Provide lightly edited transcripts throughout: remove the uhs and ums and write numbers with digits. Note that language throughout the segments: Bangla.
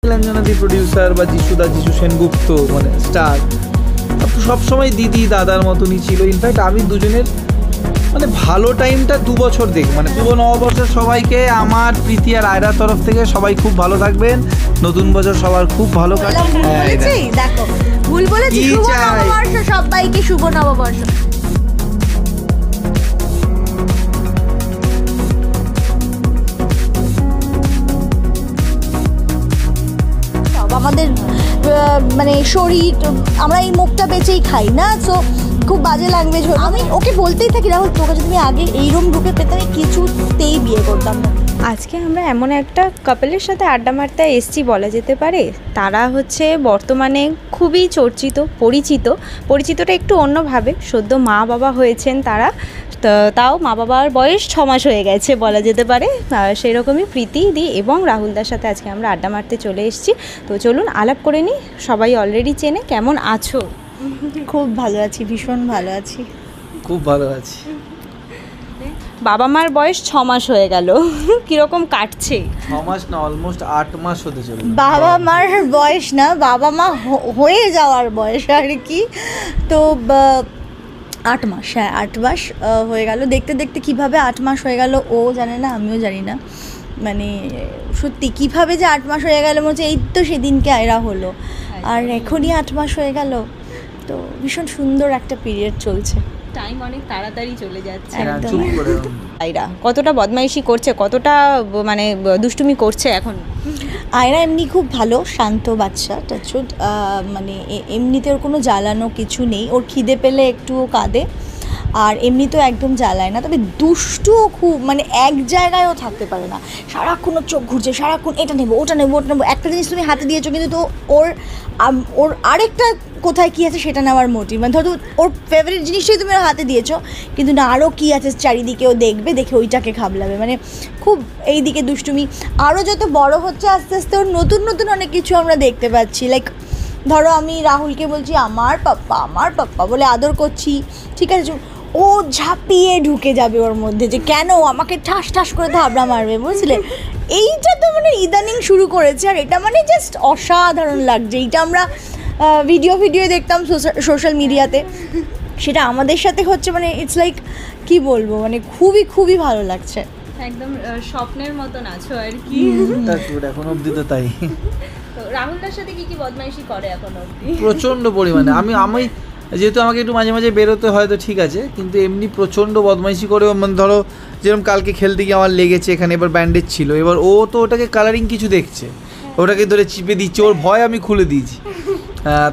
নীলাঞ্জনাদি প্রডিউসার বা যিশু সেনগুপ্ত মানে স্টার সবসময় দিদি দাদার মতনই ছিল। ইনফ্যাক্ট আমি দুজনের মানে ভালো টাইমটা 2 বছর দেখ মানে শুভ নববর্ষের সবাইকে আমার প্রীতি আর আয়রার তরফ থেকে সবাই খুব ভালো থাকবেন, নতুন বছর সবার খুব ভালো কাটুক। দেখো ভুল বলেছি, শুভ নববর্ষ সবাইকে, শুভ নববর্ষ। আমাদের মানে শরীর, আমরা এই মুখটা বেঁচেই খাই না, সো খুব বাজে ল্যাঙ্গুয়েজ। আমি ওকে বলতেই থাকি, রাহুল তোকে যদি তুমি আগে এইরকম ঢুকে পেতাম কিছুতেই বিয়ে করতাম না। আজকে আমরা এমন একটা কাপলের সাথে আড্ডা মারতে এসছি বলা যেতে পারে। তারা হচ্ছে বর্তমানে খুবই পরিচিতটা একটু অন্যভাবে, সদ্য মা বাবা হয়েছেন তারা, তাও মা বাবার বয়স 6 মাস হয়ে গেছে বলা যেতে পারে। সেই রকমই প্রীতি দি এবং রাহুলদার সাথে আজকে আমরা আড্ডা মারতে চলে এসেছি। তো চলুন আলাপ করে নিই। সবাই অলরেডি চেনে। কেমন আছো? খুব ভালো আছি, ভীষণ ভালো আছি। খুব ভালো আছি। বাবা মার বয়স 6 মাস হয়ে গেল, কিরকম কাটছে? 6 মাস না, অলমোস্ট 8 মাস হতে চলে। বাবা মার বয়স না, বাবা মা হয়ে যাওয়ার বয়স আর কি। তো 8 মাস, হ্যাঁ 8 মাস হয়ে গেল। দেখতে দেখতে কীভাবে 8 মাস হয়ে গেল ও জানে না, আমিও জানি না। মানে সত্যি কীভাবে যে 8 মাস হয়ে গেল, মনে হচ্ছে এই তো সেদিনকে আয়রা হলো, আর এখনই 8 মাস হয়ে গেল। তো ভীষণ সুন্দর একটা পিরিয়ড চলছে, টাইম অনেক তাড়াতাড়ি চলে যাচ্ছে। আয়রা কতটা বদমাইশি করছে, কতটা মানে দুষ্টুমি করছে এখন? আয়রা এমনি খুব ভালো শান্ত বাচ্চা, টাচুড। মানে এমনিতে ওর কোনো জ্বালানো কিছু নেই। ওর খিদে পেলে একটুও কাঁদে, আর এমনি তো একদম জ্বালায় না। তবে দুষ্টুও খুব, মানে এক জায়গায়ও থাকতে পারে না, সারাক্ষণ ওর চোখ ঘুরছে, সারাক্ষণ এটা নেবো ওটা নেবো ওটা নেবো। একটা জিনিস তুমি হাতে দিয়েছো কিন্তু তো ওর আরেকটা কোথায় কী আছে সেটা নেওয়ার মোটিভ, মানে ধরো ওর ফেভারিট জিনিসটাই তুমি ওর হাতে দিয়েছো, কিন্তু না আরও কী আছে চারিদিকেও দেখবে, দেখে ওইটাকে খাবলাবে। মানে খুব এই দিকে দুষ্টুমি। আরও যত বড় হচ্ছে আস্তে আস্তে ওর নতুন নতুন অনেক কিছু আমরা দেখতে পাচ্ছি। লাইক ধরো আমি রাহুলকে বলছি আমার পাপ্পা বলে আদর করছি, ঠিক আছে, ও ঝাঁপিয়ে ঢুকে যাবে ওর মধ্যে, যে কেন আমাকে ঠাস ঠাস করে থাবড়া মারবে, বুঝলে? এইটা তো মানে ইদানিং শুরু করেছে, আর এটা মানে জাস্ট অসাধারণ লাগছে। এইটা আমরা ভিডিও দেখতাম সোশ্যাল মিডিয়াতে, সেটা আমাদের সাথে হচ্ছে, মানে ইটস লাইক কি বলবো, মানে খুবই ভালো লাগছে। একদম স্বপ্নের মতন আছো আর কি। এখন অবধি তো তাই। রাহুলদার সাথে কি বদমাইশি করে এখন অবধি? প্রচণ্ড পরিমাণে। আমি যেহেতু আমাকে একটু মাঝে মাঝে বেরোতে হয় তো ঠিক আছে, কিন্তু এমনি প্রচণ্ড বদমাইশি করে। মানে ধরো যেরকম কালকে খেলতে গিয়ে আমার লেগেছে এখানে, এবার ব্যান্ডেজ ছিল, এবার ও তো ওটাকে কালারিং কিছু দেখছে, ওটাকে ধরে চিপে দিচ্ছে, ওর ভয় আমি খুলে দিয়েছি।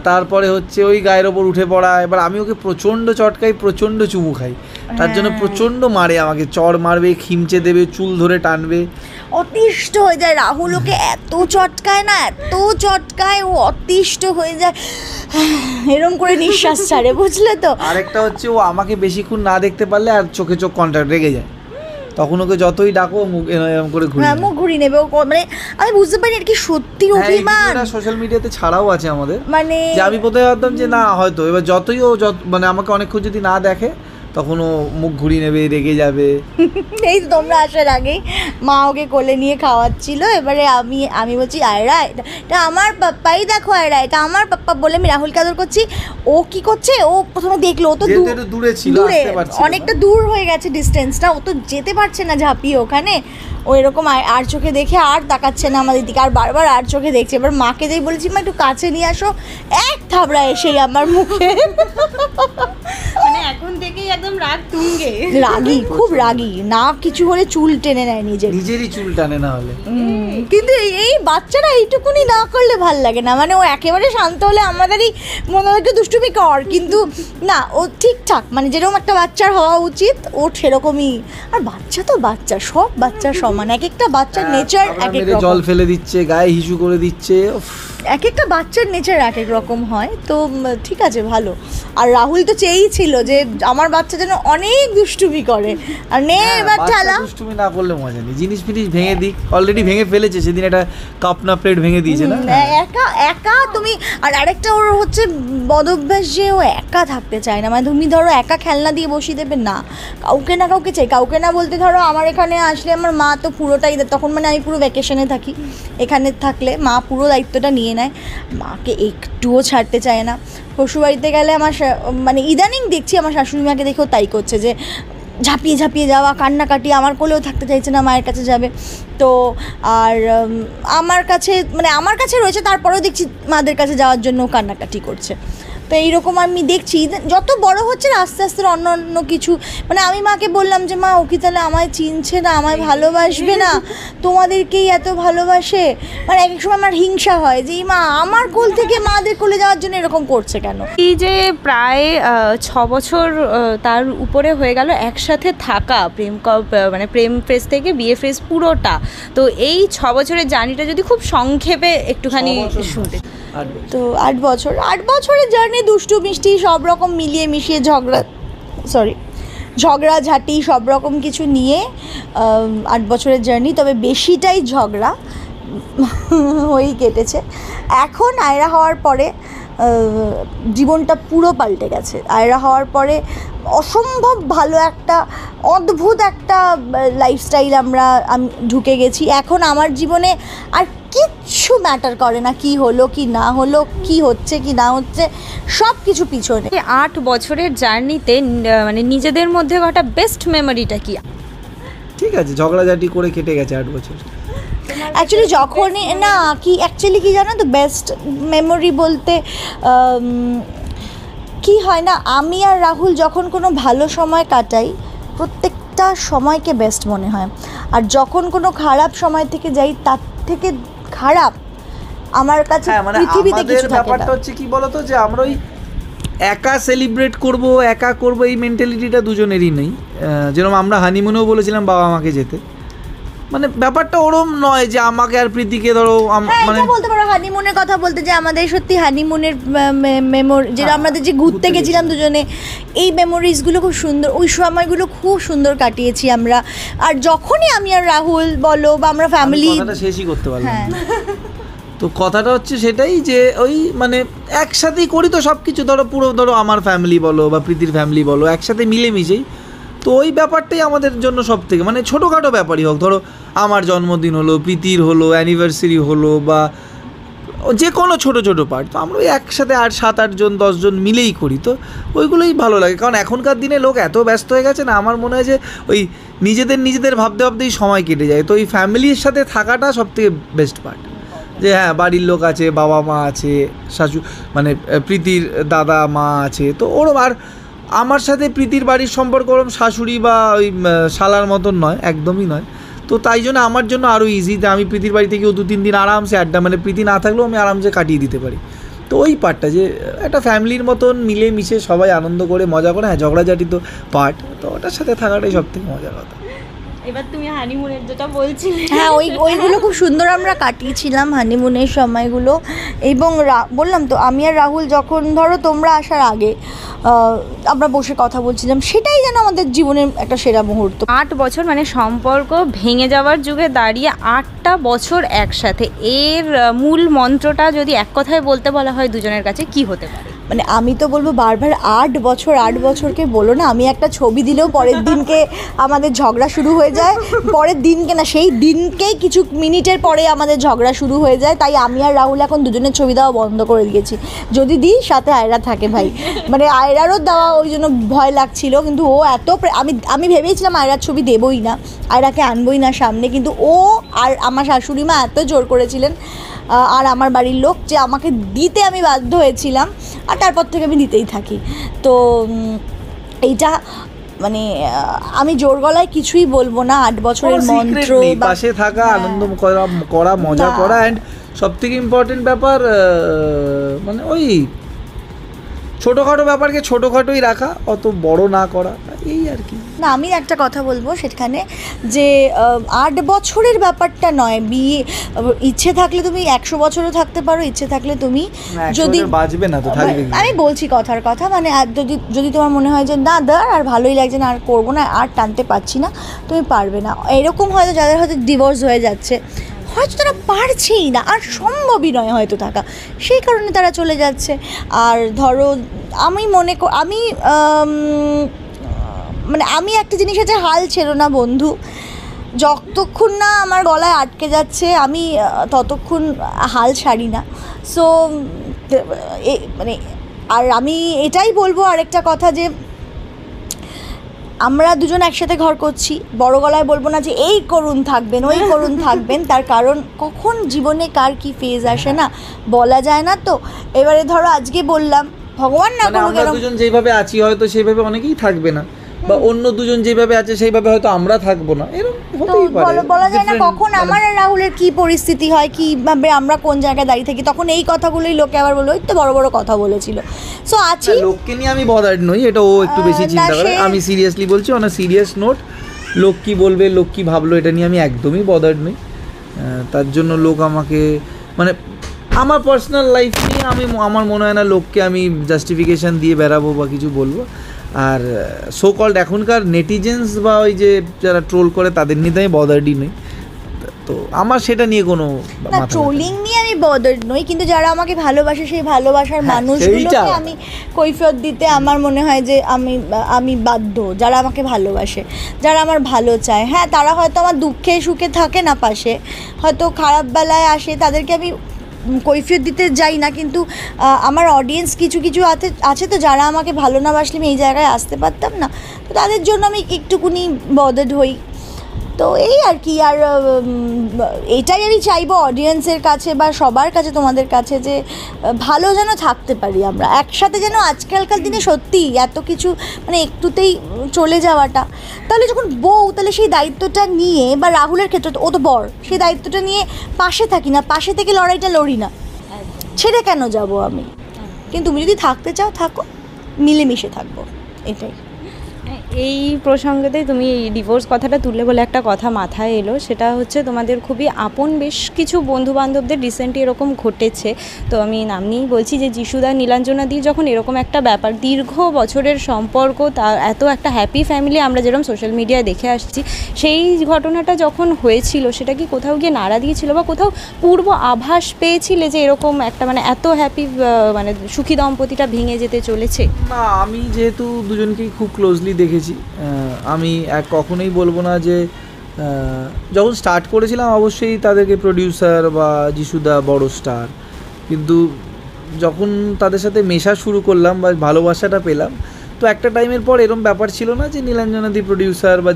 তারপরে হচ্ছে ওই গায়ের ওপর উঠে পড়া। এবার আমি ওকে প্রচণ্ড চটকাই, প্রচণ্ড চুমু খাই, তার জন্য প্রচণ্ড মারে আমাকে, চড় মারবে, খিমচে দেবে, চুল ধরে টানবে, অতিষ্ঠ হয়ে যায়। রাহুল ওকে এত চটকায় না, এত চটকায়, ও অতিষ্ঠ হয়ে যায়, এরম করে নিঃশ্বাস ছাড়ে, বুঝলে তো? আরেকটা হচ্ছে ও আমাকে বেশিক্ষণ না দেখতে পারলে আর চোখে চোখ কন্ট্যাক্ট রেগে যায়, তখন ওকে যতই ডাকো মুখ এরকম করে মুখ ঘুরিয়ে নেবে। মানে আমি বুঝতে পারি আর কি, সত্যি অভিমান। সোশ্যাল মিডিয়াতে ছাড়াও আছে আমাদের, মানে যে আমি প্রথমে ভাবতাম যে না হয়তো, এবার যতই ও মানে আমাকে অনেকক্ষণ যদি না দেখে তখন ও মুখ ঘুরিয়ে নেবে, রেগে যাবে। এই তোমরা আসার আগেই মা ওকে কোলে নিয়ে খাওয়াচ্ছিল, এবারে আমি বলছি আয়রা এটা আমার পাপ্পাই, দেখো আয়রা এটা আমার পাপ্পা বলে আমি রাহুলকে আদর করছি। ও কি করছে, ও প্রথমে দেখলো, ও তো দূরে ছিল, অনেকটা দূর হয়ে গেছে ডিস্টেন্সটা, ও তো যেতে পারছে না ঝাঁপিয়ে ওখানে। ও এরকম আর চোখে দেখে আর তাকাচ্ছে না আমাদের দিকে, আর বারবার আর চোখে দেখছে। এবার মাকে যেই বলেছি মা একটু কাছে নিয়ে আসো, এক থাবড়া এসেই আমার মুখে। মানে এখন থেকেই একদম রাগ তুঙ্গে, রাগী, খুব রাগী। না কিছু হলে চুল টেনে নেয়, নিজেরই চুল টানে না হলে। কিন্তু এই বাচ্চারা এইটুকুনি না করলে ভাল লাগে না। মানে ও একেবারে শান্ত হলে আমাদেরই মনে হয় একটু দুষ্টুমি কর, কিন্তু না, ও ঠিকঠাক, মানে যেরকম একটা বাচ্চার হওয়া উচিত ও সেরকমই। আর বাচ্চা তো বাচ্চা, সব বাচ্চা সমান, এক একটা বাচ্চার নেচার এক এক রকম। জল ফেলে দিচ্ছে, গায়ে হিসু করে দিচ্ছে। এক একটা বাচ্চার নেচার এক এক রকম হয়, তো ঠিক আছে ভালো। আর রাহুল তো চেয়েই ছিল যে আমার বাচ্চা যেন অনেক দুষ্টুমি করে, আর নে এবার ঠেলা। দুষ্টুমি না করলে মজা নেই, জিনিস ফিনিস ভেঙে দিক, অলরেডি ভেঙে ফেলেছে, সেদিন একটা কাপ না প্লেট ভেঙে দিয়েছে না। একা একা তুমি, আর আরেকটা ওর হচ্ছে বদভ্যাস যে ও একা থাকতে চায় না, মানে তুমি ধরো একা খেলনা দিয়ে বসিয়ে দেবে না, কাউকে না কাউকে চাই। কাউকে না বলতে ধরো আমার এখানে আসলে আমার মা তো পুরোটাই, তখন মানে আমি পুরো ভ্যাকেশনে থাকি, এখানে থাকলে মা পুরো দায়িত্বটা নিয়ে নেয়, মাকে একটুও ছাড়তে চায় না। শ্বশুরবাড়িতে গেলে আমার মানে ইদানিং দেখছি আমার শাশুড়ি মাকে দেখেও তাই করছে, যে ঝাঁপিয়ে ঝাঁপিয়ে যাওয়া, কান্নাকাটি, আমার কোলেও থাকতে চাইছে না, মায়ের কাছে যাবে। তো আর আমার কাছে রয়েছে, তারপরেও দেখছি মাদের কাছে যাওয়ার জন্য কান্নাকাটি করছে। তো এইরকম আমি দেখছি যত বড় হচ্ছে না আস্তে আস্তে অন্য অন্য কিছু, মানে আমি মাকে বললাম যে মা ও কি তাহলে আমায় চিনছে না, আমায় ভালোবাসবে না, তোমাদেরকেই এত ভালোবাসে, মানে এক সময় আমার হিংসা হয় যে মা আমার কোল থেকে মাদের কোলে যাওয়ার জন্য এরকম করছে কেন। এই যে প্রায় 6 বছর তার উপরে হয়ে গেল একসাথে থাকা, মানে প্রেম ফেজ থেকে বিয়ে ফেজ পুরোটা, তো এই 6 বছরের জার্নিটা যদি খুব সংক্ষেপে একটুখানি শুনতে। তো 8 বছরের জার্নি, দুষ্টু মিষ্টি সব রকম মিলিয়ে মিশিয়ে ঝগড়াঝাটি সব রকম কিছু নিয়ে 8 বছরের জার্নি, তবে বেশিটাই ঝগড়া হয়েই কেটেছে। এখন আয়রা হওয়ার পরে জীবনটা পুরো পাল্টে গেছে। আয়রা হওয়ার পরে অসম্ভব ভালো একটা অদ্ভুত একটা লাইফস্টাইল আমি ঢুকে গেছি। এখন আমার জীবনে আর কিচ্ছু ম্যাটার করে না, কি হলো কি না হলো, কি হচ্ছে কি না হচ্ছে, সব কিছু পিছনে। 8 বছরের জার্নিতে মানে নিজেদের মধ্যে একটা বেস্ট মেমোরিটা কি? ঠিক আছে, ঝগড়াঝাটি করে কেটে গেছে 8 বছর। অ্যাকচুয়ালি যখনই না কি জানো তো, বেস্ট মেমোরি বলতে কি হয় না, আমি আর রাহুল যখন কোনো ভালো সময় কাটাই প্রত্যেকটা সময়কে বেস্ট মনে হয়, আর যখন কোনো খারাপ সময় থেকে যাই তার থেকে খারাপ আমার কাছে পৃথিবীতে কিছু থাকে না। ব্যাপারটা হচ্ছে কি বলতো, যে আমরা ওই একা সেলিব্রেট করব, একা করব, এই মেন্টালিটিটা দুজনেরই নেই। যেরকম আমরা হানিমুনেও বলেছিলাম বাবা মাকে যেতে, মানে ব্যাপারটা ওরম নয় যে আমাকে আর প্রীতিকে ধরো মানে বলতে পারো হানিমুনের কথা বলতে, যে আমাদের সত্যি হানিমুনের মেমোরি, যেটা আমাদের যে ঘুরতে গেছিলাম দুজনে, এই মেমোরিজগুলো খুব সুন্দর, ওই সময়গুলো খুব সুন্দর কাটিয়েছি আমরা। আর যখনই আমি আর রাহুল বলো বা আমরা ফ্যামিলি, কথাটা শেষই করতে পারলাম তো কথাটা হচ্ছে সেটাই, যে ওই মানে একসাথেই করি তো সব কিছু, ধরো আমার ফ্যামিলি বলো বা প্রীতির ফ্যামিলি বলো, একসাথে মিলেমিশেই, তো ওই ব্যাপারটাই আমাদের জন্য সব থেকে, মানে ছোটোখাটো ব্যাপারই হোক, ধরো আমার জন্মদিন হলো, প্রীতির হলো, অ্যানিভার্সারি হলো, বা যে কোনো ছোটো ছোটো পার্ট, তো আমরা ওই একসাথে 7-8 জন 10 জন মিলেই করি, তো ওইগুলোই ভালো লাগে। কারণ এখনকার দিনে লোক এত ব্যস্ত হয়ে গেছে না, আমার মনে হয় যে ওই নিজেদের ভাবতে ভাবতেই সময় কেটে যায়। তো ওই ফ্যামিলির সাথে থাকাটা সবথেকে বেস্ট পার্ট, যে হ্যাঁ বাড়ির লোক আছে, বাবা মা আছে, মানে প্রীতির দাদা মা আছে, তো ওরম। আর আমার সাথে প্রীতির বাড়ির সম্পর্ক ওরম শাশুড়ি বা ওই শালার মতন নয়, একদমই নয়। তো তাই জন্য আমার জন্য আরও ইজি, যে আমি প্রীতির বাড়ি থেকেও 2-3 দিন আরামসে আড্ডা, মানে প্রীতি না থাকলেও আমি আরামসে কাটিয়ে দিতে পারি। তো ওই পার্টটা, যে একটা ফ্যামিলির মতন মিলে মিশে সবাই আনন্দ করে মজা করে, হ্যাঁ ঝগড়াঝাটি তো পার্ট, তো ওটার সাথে থাকাটাই সব থেকে মজার কথা। এবার তুমি হানিমুনের যেটা বলছিলে, হ্যাঁ ওইগুলো খুব সুন্দর আমরা কাটিয়েছিলাম হানিমুনের সময়গুলো। এবং বললাম তো, আমি আর রাহুল যখন ধরো তোমরা আসার আগে আমরা বসে কথা বলছিলাম, সেটাই যেন আমাদের জীবনের একটা সেরা মুহূর্ত। 8 বছর মানে সম্পর্ক ভেঙে যাওয়ার যুগে দাঁড়িয়ে 8টা বছর একসাথে, এর মূল মন্ত্রটা যদি এক কথায় বলতে বলা হয় দুজনের কাছে, কি হতে পারে? মানে আমি তো বলবো বারবার 8 বছরকে বলো না, আমি একটা ছবি দিলেও পরের দিনকে আমাদের ঝগড়া শুরু হয়ে যায়, পরের দিনকে না সেই দিনকেই কিছু মিনিটের পরে আমাদের ঝগড়া শুরু হয়ে যায়। তাই আমি আর রাহুল এখন দুজনের ছবি দেওয়া বন্ধ করে দিয়েছি, যদি দিই সাথে আয়রা থাকে ভাই, মানে আয়রারও দেওয়া ওই জন্য ভয় লাগছিল, কিন্তু ও এত আমি ভেবেছিলাম আয়রার ছবি দেবই না, আয়রাকে আনবই না সামনে, কিন্তু ও আর আমার শাশুড়ি মা এত জোর করেছিলেন আর আমার বাড়ির লোক, যে আমাকে দিতে আমি বাধ্য হয়েছিলাম, আর তারপর থেকে আমি দিতেই থাকি। তো এইটা মানে আমি জোর গলায় কিছুই বলবো না, 8 বছরের মন্ত্র, পাশে থাকা, আনন্দ করা, মজা করা, অ্যান্ড সব থেকে ইম্পর্টেন্ট ব্যাপার মানে ওই ছোটোখাটো ব্যাপারকে ছোটোখাটোই রাখা, অত বড় না করা, এই আর কি। না, আমি একটা কথা বলবো সেখানে যে 8 বছরের ব্যাপারটা নয়, বিয়ে ইচ্ছে থাকলে তুমি 100 বছরও থাকতে পারো, ইচ্ছে থাকলে তুমি যদি বাজবে না তো থাকবে কি? আমি বলছি কথার কথা, মানে যদি যদি তোমার মনে হয় যে না আর ভালোই লাগছে না, আর করবো না, আর টানতে পারছি না, তুমি পারবে না। এরকম হয়তো যাদের হয়তো ডিভোর্স হয়ে যাচ্ছে, হয়তো তারা পারছেই না, আর সম্ভবই নয় হয়তো থাকা, সেই কারণে তারা চলে যাচ্ছে। আর ধরো আমি মানে আমি একটা জিনিস আছে, হাল ছিল না বন্ধু, যতক্ষণ না আমার গলায় আটকে যাচ্ছে আমি ততক্ষণ হাল ছাড়ি না। সো মানে আর আমি এটাই বলবো আরেকটা কথা, যে আমরা দুজন একসাথে ঘর করছি, বড় গলায় বলবো না যে এই করুন থাকবেন, ওই করুন থাকবেন, তার কারণ কখন জীবনে কার কি ফেজ আসে না বলা যায় না। তো এবারে ধরো আজকে বললাম, ভগবান না করুক, আমরা দুজন যেভাবে আছি হয়তো সেইভাবে অনেকেই থাকবে না, বা অন্য দুজন যেভাবে আছে সেইভাবে হয়তো আমরা থাকবো না, এরকম হতেই পারে। বলা যায় না কখন আমার আর রাহুলের কি পরিস্থিতি হয়, কিভাবে আমরা কোন জায়গায় দাঁড়িয়ে থাকি, তখন এই কথাগুলোই লোকে আবার বললো ওই তো বড় বড় কথা বলেছিল। সো আছি, লোককে নিয়ে আমি বদার্ড নই, এটা ও একটু বেশি চিন্তা করে। আমি সিরিয়াসলি বলছি, অন আ সিরিয়াস নোট, লোক কি বলবে, লোক কি ভাবলো, এটা নিয়ে আমি একদমই বদার্ড নই। তার জন্য লোক আমাকে, মানে আমার পার্সোনাল লাইফ নিয়ে আমার মনে হয় না লোককে আমি জাস্টিফিকেশান দিয়ে বেরাবো বা কিছু বলবো। আর সো কল্ড এখনকার নেটিজেন্স বা ওই যে যারা ট্রোল করে তাদের নিয়ে আমি বদার্ডই নই, তো আমার সেটা নিয়ে কোনো না, ট্রোলিং নিয়ে আমি বদার্ড নই, কিন্তু যারা আমাকে ভালোবাসে সেই ভালোবাসার মানুষগুলোকে আমি কৈফিয়ত দিতে আমার মনে হয় যে আমি বাধ্য। যারা আমাকে ভালোবাসে, যারা আমার ভালো চায়, হ্যাঁ তারা হয়তো আমার দুঃখে সুখে থাকে না পাশে, হয়তো খারাপ বেলায় আসে, তাদেরকে আমি কৈফিয়ত দিতে যাই না, কিন্তু আমার অডিয়েন্স কিছু কিছু আছে তো যারা আমাকে ভালো না বাসলে আমি এই জায়গায় আসতে পারতাম না, তো তাদের জন্য আমি একটুকুনি বদার্ড হই। তো এই আর কি, আর এটাই আমি চাইবো অডিয়েন্সের কাছে বা সবার কাছে, তোমাদের কাছে, যে ভালো যেন থাকতে পারি আমরা একসাথে, যেন আজকালকার দিনে সত্যি এত কিছু মানে একটুতেই চলে যাওয়াটা, তাহলে যখন বউ তাহলে সেই দায়িত্বটা নিয়ে, বা রাহুলের ক্ষেত্রে ও তো বর, সেই দায়িত্বটা নিয়ে পাশে থাকি না, পাশে থেকে লড়াইটা লড়ি না, ছেড়ে কেন যাব আমি? কিন্তু তুমি যদি থাকতে চাও থাকো, মিলেমিশে থাকবো, এটাই। এই প্রসঙ্গতেই তুমি এই ডিভোর্স কথাটা তুললে বলে একটা কথা মাথায় এলো, সেটা হচ্ছে তোমাদের খুবই আপন বেশ কিছু বন্ধুবান্ধবদের রিসেন্টলি এরকম ঘটেছে। তো আমি নাম নিয়েই বলছি যে যিশুদা নীলাঞ্জনাদি যখন এরকম একটা ব্যাপার, দীর্ঘ বছরের সম্পর্ক, তার এত একটা হ্যাপি ফ্যামিলি আমরা যেরকম সোশ্যাল মিডিয়ায় দেখে আসছি, সেই ঘটনাটা যখন হয়েছিল সেটা কি কোথাও গিয়ে নাড়া দিয়েছিল, বা কোথাও পূর্ব আভাস পেয়েছিলে যে এরকম একটা মানে এত হ্যাপি মানে সুখী দম্পতিটা ভেঙে যেতে চলেছে? না, আমি যেহেতু দুজনকেই খুব ক্লোজলি দেখেছি, আমি কখনোই বলবো না যে যখন স্টার্ট করেছিলাম অবশ্যই তাদেরকে প্রডিউসার বা যিশুদা বড় স্টার, কিন্তু যখন তাদের সাথে মেশা শুরু করলাম বা ভালোবাসাটা পেলাম, তো একটা টাইমের পর এরম ব্যাপার ছিল না যে নীলাঞ্জনাদি প্রডিউসার বা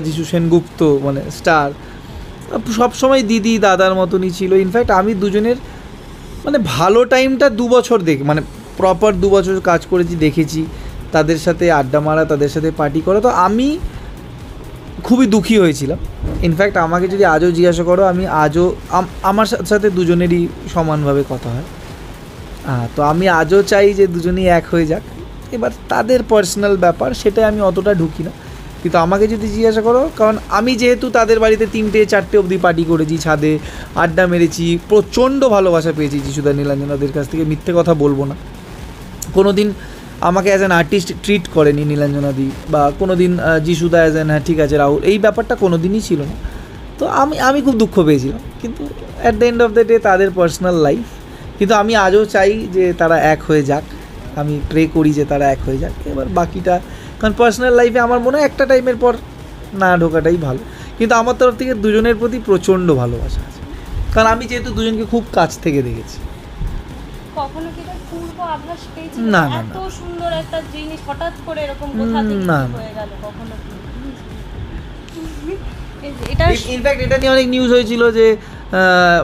যিশু সেনগুপ্ত মানে স্টার, সবসময় দিদি দাদার মতনই ছিল। ইনফ্যাক্ট আমি দুজনের মানে ভালো টাইমটা 2 বছর মানে প্রপার 2 বছর কাজ করেছি, দেখেছি তাদের সাথে আড্ডা মারা, তাদের সাথে পার্টি করা, তো আমি খুবই দুঃখী হয়েছিলাম। ইনফ্যাক্ট আমাকে যদি আজও জিজ্ঞাসা করো, আমি আজও আমার সাথে দুজনেরই সমানভাবে কথা হয়, তো আমি আজও চাই যে দুজনেই এক হয়ে যাক। এবার তাদের পার্সোনাল ব্যাপার, সেটাই আমি অতটা ঢুকি না, কিন্তু আমাকে যদি জিজ্ঞাসা করো, কারণ আমি যেহেতু তাদের বাড়িতে 3-4 অবধি পার্টি করেছি, ছাদে আড্ডা মেরেছি, প্রচণ্ড ভালোবাসা পেয়েছি যিশুদা নীলাঞ্জনাদের কাছ থেকে, মিথ্যে কথা বলবো না। কোনো দিন আমাকে অ্যাজ অ্যান আর্টিস্ট ট্রিট করেনি নীলাঞ্জনাদি, বা কোনো দিন যিশুদা অ্যাজ অ্যান হ্যাঁ ঠিক আছে রাহুল, এই ব্যাপারটা কোনো দিনই ছিল না। তো আমি খুব দুঃখ পেয়েছিলাম, কিন্তু at the end of the day তাদের পার্সোনাল লাইফ, কিন্তু আমি আজও চাই যে তারা এক হয়ে যাক, আমি প্রে করি যে তারা এক হয়ে যাক। এবার বাকিটা, কারণ পার্সোনাল লাইফে আমার মনে হয় একটা টাইমের পর না ঢোকাটাই ভালো, কিন্তু আমার তরফ থেকে দুজনের প্রতি প্রচণ্ড ভালোবাসা আছে, কারণ আমি যেহেতু দুজনকে খুব কাছ থেকে দেখেছি। কখনো কি তার পূর্ব আভাস পেয়েছিল? না, এত সুন্দর একটা জিনিস হঠাৎ করে এরকম কোথা থেকে হয়ে গেল কখনো কি? এটা ইনফ্যাক্ট এটা নিয়ে অনেক নিউজ হয়েছিল যে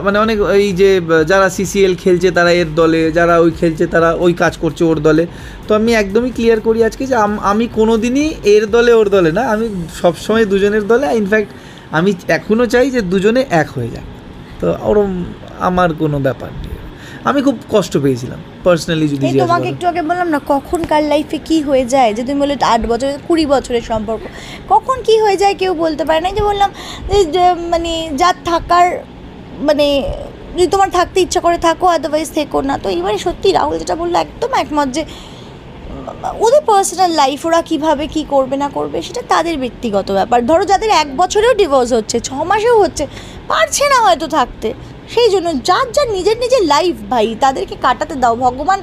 মানে অনেক এই যে যারা সিসিএল খেলছে তারা এর দলে, যারা ওই খেলছে তারা ওই কাজ করছে ওর দলে। তো আমি একদমই ক্লিয়ার করি আজকে যে আমি কোনো দিনই এর দলে ওর দলে না, আমি সবসময় দুজনের দলে। ইনফ্যাক্ট আমি এখনও চাই যে দুজনে এক হয়ে যায়, তো ওরম আমার কোনো ব্যাপার নেই। আমি খুব কষ্ট পেয়েছিলাম পার্সোনালি যদি এই তোমাকে একটু আগে বললাম না কখন কার লাইফে কি হয়ে যায়, যে তুমি বলে 8 বছর 20 বছরের সম্পর্ক কখন কি হয়ে যায় কেউ বলতে পারে না। যে বললাম যে মানে যার থাকার মানে যদি তোমার থাকতে ইচ্ছা করে থাকো, আদারওয়াইজ থেকো না। তো এবারে সত্যি রাহুল যেটা বললো একদম একমত, যে ওদের পার্সোনাল লাইফ ওরা কীভাবে কী করবে না করবে সেটা তাদের ব্যক্তিগত ব্যাপার। ধরো যাদের 1 বছরেও ডিভোর্স হচ্ছে, 6 মাসেও হচ্ছে, পারছে না হয়তো থাকতে, সেই জন্য যার যার নিজের নিজের লাইফ ভাই তাদেরকে কাটাতে দাও। ভগবান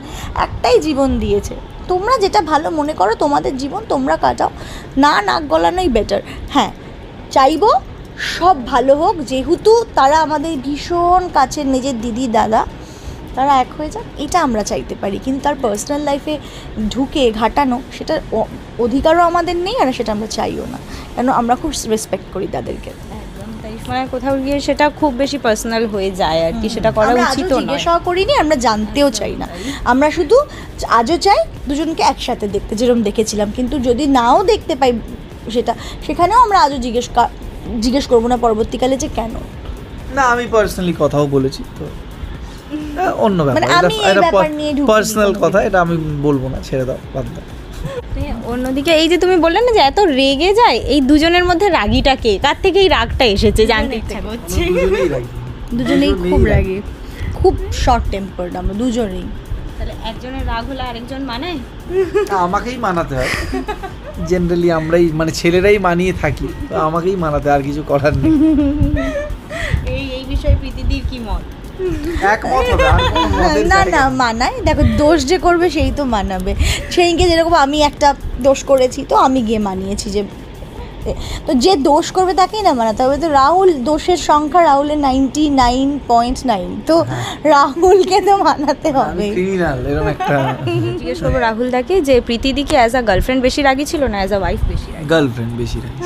একটাই জীবন দিয়েছে, তোমরা যেটা ভালো মনে করো তোমাদের জীবন তোমরা কাটাও, না নাক গলানোই বেটার। হ্যাঁ চাইবো সব ভালো হোক, যেহেতু তারা আমাদের ভীষণ কাছের নিজের দিদি দাদা, তারা এক হয়ে যাক এটা আমরা চাইতে পারি, কিন্তু তার পার্সোনাল লাইফে ঢুকে ঘাটানো সেটার অধিকারও আমাদের নেই, আর সেটা আমরা চাইও না, কেন আমরা খুব রেসপেক্ট করি তাদেরকে। একদম তাই, মানে কোথাও গিয়ে সেটা খুব বেশি পার্সোনাল হয়ে যায় আর কি, সেটা করা উচিত নয়। জিজ্ঞাসাও করিনি, আমরা জানতেও চাই না, আমরা শুধু আজও চাই দুজনকে একসাথে দেখতে যেরকম দেখেছিলাম, কিন্তু যদি নাও দেখতে পাই সেটা সেখানেও আমরা আজও জিজ্ঞেস করবো না পরবর্তীকালে যে কেন। না আমি পার্সোনালি কথাও বলেছি, তো অন্য ব্যাপার, আমি এই ব্যাপার নিয়ে ঢুকিনি পার্সোনাল কথা, এটা আমি বলবো না, ছেড়ে দাও, বাদ দাও। অন্যদিকে এই যে তুমি বললে না যে এত রেগে যায়, এই দুজনের মধ্যে রাগীটা কে, কার থেকে এই রাগটা এসেছে জানতে ইচ্ছা করছে। দুজনেই খুব রাগী, খুব শর্ট টেম্পারড আমরা দুজনেই। তাহলে একজনের রাগ হলে আরেকজন মানায়? আমাকেই মানাতে হয় জেনারেলি, আমরাই মানে ছেলেরাই মানিয়ে থাকি, তো আমাকেই মানাতে, আর কিছু করার নেই। এই বিষয়ে প্রীতিদির কি মত? একমত হবে, না না মানায়, দেখো দোষ যে করবে সেই তো মানাবে। সেইকে যেরকম আমি একটা দোষ করেছি তো আমি গিয়ে মানিয়েছি, যে তো যে দোষ করবে তাকেই না মানাতে হবে। তো রাহুল দোষের সংখ্যা রাহুলের 99.9, তো রাহুলকে তো মানাতে হবে। ক্রিমিনাল এরকম একটা। জিজ্ঞেস করবো রাহুল দাকে যে প্রীতিদি কি অ্যাজ আ গার্লফ্রেন্ড বেশি রাগী ছিল না অ্যাজ আ ওয়াইফ বেশি রাগী? গার্লফ্রেন্ড বেশি রাখি,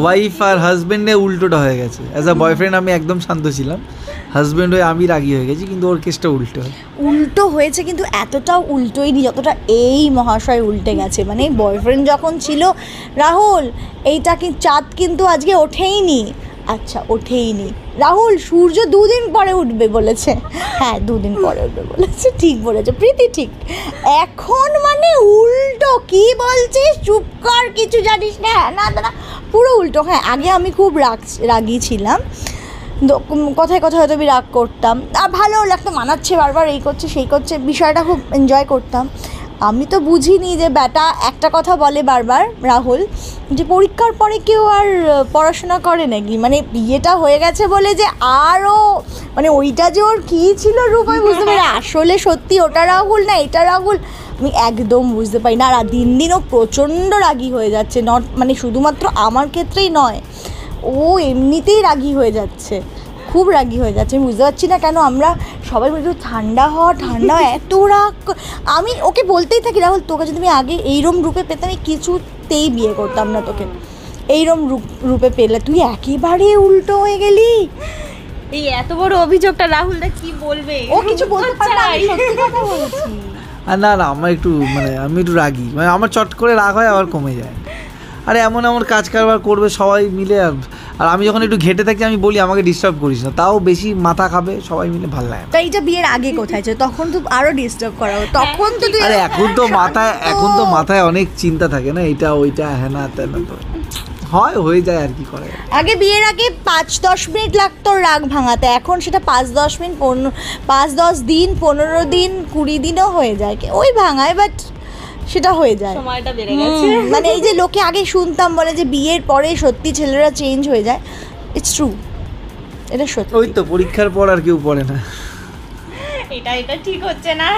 ওয়াইফ আর হাজবেন্ডে উল্টোটা হয়ে গেছে। অ্যাজ আ বয়ফ্রেন্ড আমি একদম শান্ত ছিলাম, হাজবেন্ড হয়ে আমি রাগি হয়ে গেছি, কিন্তু ওর কেসটা উল্টো হয়েছে, কিন্তু এতটাও উল্টোই নি যতটা এই মহাশয় উল্টে গেছে। মানে বয়ফ্রেন্ড যখন ছিল রাহুল, এইটা কি চাঁদ কিন্তু আজকে ওঠেইনি, আচ্ছা ওঠেইনি রাহুল, সূর্য 2 দিন পরে উঠবে বলেছে, হ্যাঁ 2 দিন পরে উঠবে বলেছে, ঠিক বলেছে প্রীতি, ঠিক। এখন মানে উল্টো, কি বলছিস চুপ কর, কিছু জানিস না, না না পুরো উল্টো। হ্যাঁ আগে আমি খুব রাগী ছিলাম, কথায় কথায় হয়তো আমি রাগ করতাম, আর ভালোও লাগতো, মানাচ্ছে বারবার, এই করছে সেই করছে, বিষয়টা খুব এনজয় করতাম। আমি তো বুঝিনি যে ব্যাটা একটা কথা বলে বারবার রাহুল, যে পরীক্ষার পরে কেউ আর পড়াশোনা করে নাকি, মানে বিয়েটা হয়ে গেছে বলে যে আরও মানে ওইটা যে ওর কী ছিল রূপ আমি বুঝতে পারি, আসলে সত্যি ওটা রাহুল না এটা রাহুল আমি একদম বুঝতে পারি না। আর দিন দিন ও প্রচণ্ড রাগী হয়ে যাচ্ছে, মানে শুধুমাত্র আমার ক্ষেত্রেই নয়, ও এমনিতেই রাগী হয়ে যাচ্ছে, খুব রাগী হয়ে যাচ্ছে। আমি বুঝতে পারছি না কেন আমরা সবাই একটু ঠান্ডা হ, এত রাগ। আমি ওকে বলতেই থাকি রাহুল তোকে যদি আমি আগে এইরকম রূপে পেতাম আমি কিছুতেই বিয়ে করতাম না তোকে, এইরকম রূপে পেলে তুই একেবারে উল্টো হয়ে গেলি। এই এত বড় অভিযোগটা রাহুলদা কি বলবে? ও কিছু বলতে পারে না, আমি সত্যি কথা বলছি। আর না না আমার একটু মানে আমি একটু রাগি, মানে আমার চট করে রাগ হয় আবার কমে যায়। আরে এমন এমন কাজ কারবার করবে সবাই মিলে, আর আমি যখন একটু ঘেটে থাকি আমি বলি আমাকে ডিস্টার্ব করিস না, তাও বেশি মাথা খাবে সবাই মিলে, ভালো লাগে। তাই এটা বিয়ের আগে কোথায় ছিল, তখন তো আরো ডিস্টার্ব করা হতো, তখন তো তুই আরে এখন তো মাথায় অনেক চিন্তা থাকে না, এটা ওইটা হ্যাঁ না তেনা, তো হয় হয়ে যায় আর কি করে। আগে বিয়ের আগে 5-10 মিনিট লাগতো রাগ ভাঙাতে, এখন সেটা 5-10 মিনিট 5-10 দিন 15 দিন 20 দিনও হয়ে যায়, ওই ভাঙায় বাট সেটা হয়ে যায়, সময়টা বেড়ে গেছে। মানে এই যে লোকে আগে শুনতাম বলে যে বিয়ের পরে সত্যি ছেলেরা চেঞ্জ হয়ে যায়, ইটস ট্রু, এটা সত্যি। ওই তো পরীক্ষার পর আর কেউ পড়ে না, এটা ঠিক হচ্ছে না।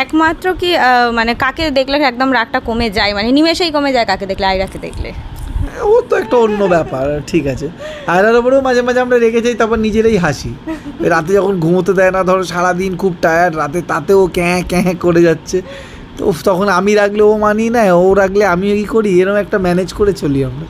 একমাত্র কি মানে কাকে দেখলে একদম রাগটা কমে যায়, মানে নিমেষেই কমে যায় কাকে দেখলে? আয়রাকে দেখলে ও তো একটা অন্য ব্যাপার, ঠিক আছে। আয়রার ওপরেও মাঝে মাঝে আমরা রেগে যাই, তারপর নিজেরাই হাসি। রাতে যখন ঘুমোতে দেয় না, ধরো সারাদিন খুব টায়ার্ড, রাতে তাতেও ক্যাঁ ক্যাঁ করে যাচ্ছে, তো তখন আমি রাখলে ও মানিয়ে নেয়, ও রাখলে আমি কি করি, এরকম একটা ম্যানেজ করে চলি আমরা।